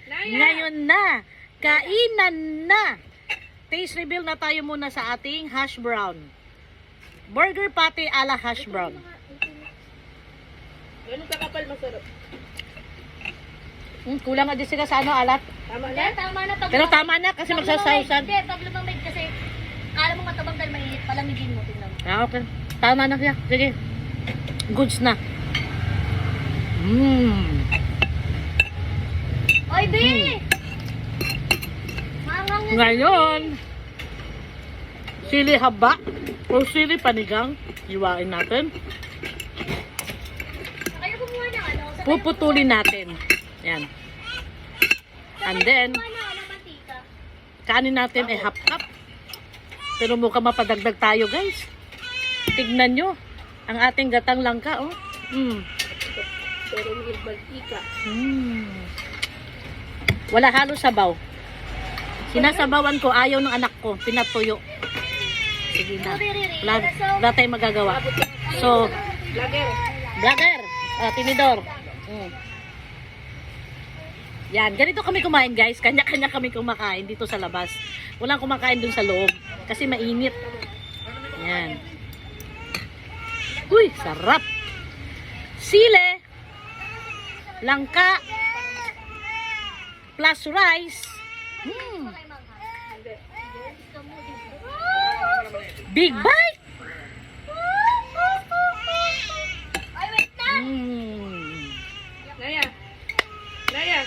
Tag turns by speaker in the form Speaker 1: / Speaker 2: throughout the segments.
Speaker 1: Ngayon na. Kainan na. Taste reveal na tayo muna sa ating hash brown. Burger patty ala hash brown.
Speaker 2: Ganun kakapal, masarap.
Speaker 1: Kulang nga din sila sa ano, alat.
Speaker 2: Tama
Speaker 3: Hindi,
Speaker 2: na?
Speaker 3: tama na.
Speaker 1: Pero tama na kasi magsasawsan.
Speaker 3: Hindi, pag lumamig kasi, kala mo matabang dahil mainit, palamigin mo, tingnan mo.
Speaker 1: Ah, okay. Tama na siya. Sige. Goods na.
Speaker 3: Oy, B! Mangang yun.
Speaker 1: Ngayon, sili haba o sili panigang, iwain natin.
Speaker 3: Kayo kumuha ng ano?
Speaker 1: Puputulin natin. Yan. And then,
Speaker 3: ng mantika.
Speaker 1: kanin natin ay hap-hap. Pero mukhang mapadagdag tayo, guys. Tignan nyo. Ang ating gatang langka, oh.
Speaker 2: Pero may baltika.
Speaker 1: Wala halos sabaw. Sinasabawan ko, ayaw ng anak ko. Pinatuyo. Sige na. Wala tayong magagawa. So,
Speaker 2: Vlogger.
Speaker 1: tinidor. Yan, ganito kami kumain, guys. Kanya-kanya kami kumakain dito sa labas. Walang kumakain dun sa loob. Kasi mainit. Yan. Uy, sarap. Sile. Langka. Plus rice. Big bite.
Speaker 3: Ay, wait na!
Speaker 2: Naya. Naya.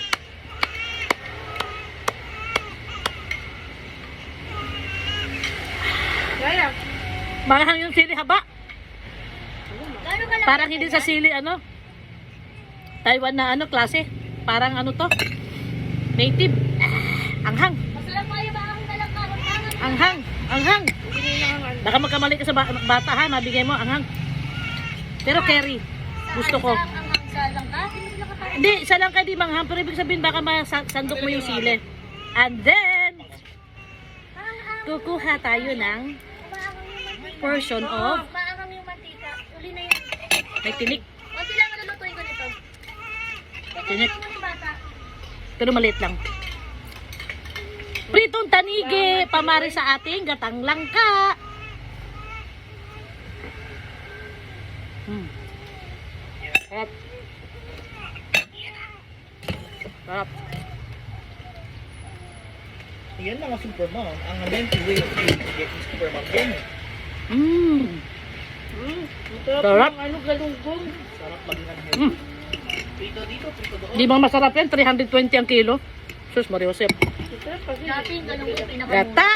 Speaker 2: Naya.
Speaker 1: Mahang yung sili haba.
Speaker 3: Gano'n ka lang?
Speaker 1: Parang hindi sa sili ano. Taiwan na ano klase. Parang ano to. Native. Anghang.
Speaker 3: Masarap kayo ba ang dalang karotangan?
Speaker 1: Anghang. Anghang.
Speaker 2: Hindi na nakangan.
Speaker 1: Baka magkamali ka sa bata ha. Mabigay mo anghang. Pero curry. Gusto ko.
Speaker 3: Ang hangsa lang ka? Hindi mo sila kakain.
Speaker 1: Hindi, isa lang kayo di manghang. Pero ibig sabihin baka masandok mo yung sili. And then, kukuha tayo ng portion of
Speaker 3: Maangang yung mantika. Uli na yan.
Speaker 1: may tinik.
Speaker 3: Kunti lang lulutuin ko nito.
Speaker 1: Tinik.
Speaker 3: Ito mo yung bata.
Speaker 1: Pero maliit lang. Pritong tanigi, pamari sa ating gatang langka. Sarap. Sarap.
Speaker 4: Yan lang ang Supermom. Ang amazing way of getting Supermom din.
Speaker 1: Sarap.
Speaker 2: Ano, galunggong.
Speaker 4: Sarap maging ano. Prito dito, prito doon.
Speaker 1: Di ba masarap yan? 320 ang kilo. Sus, Mariosep.
Speaker 2: Sarap kasi.
Speaker 3: Dati yung galunggong pinakamura.
Speaker 1: Gata!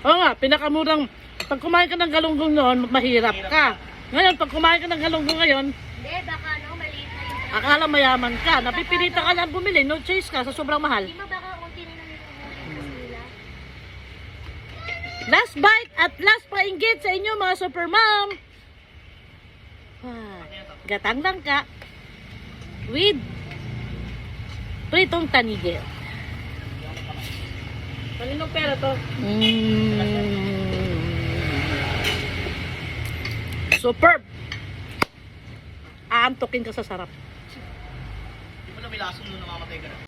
Speaker 1: Oo nga, pinakamurang. Pag kumain ka ng galunggong noon, mahirap ka. Ngayon, pag kumain ka ng galunggong ngayon,
Speaker 3: Hindi, baka no, maliit na yung...
Speaker 1: akala mayaman ka. Napipilita ka lang bumili. No choice ka sa sobrang mahal.
Speaker 3: Di ba baka unti na lang yung nila?
Speaker 1: Last bite at last painggit sa inyo mga Supermom. Gatang langka with pritong tanigi.
Speaker 2: Kaninong pera to?
Speaker 1: Superb. Aantokin ka sa sarap.
Speaker 4: Di mo na may lasong nung namamatay ka na.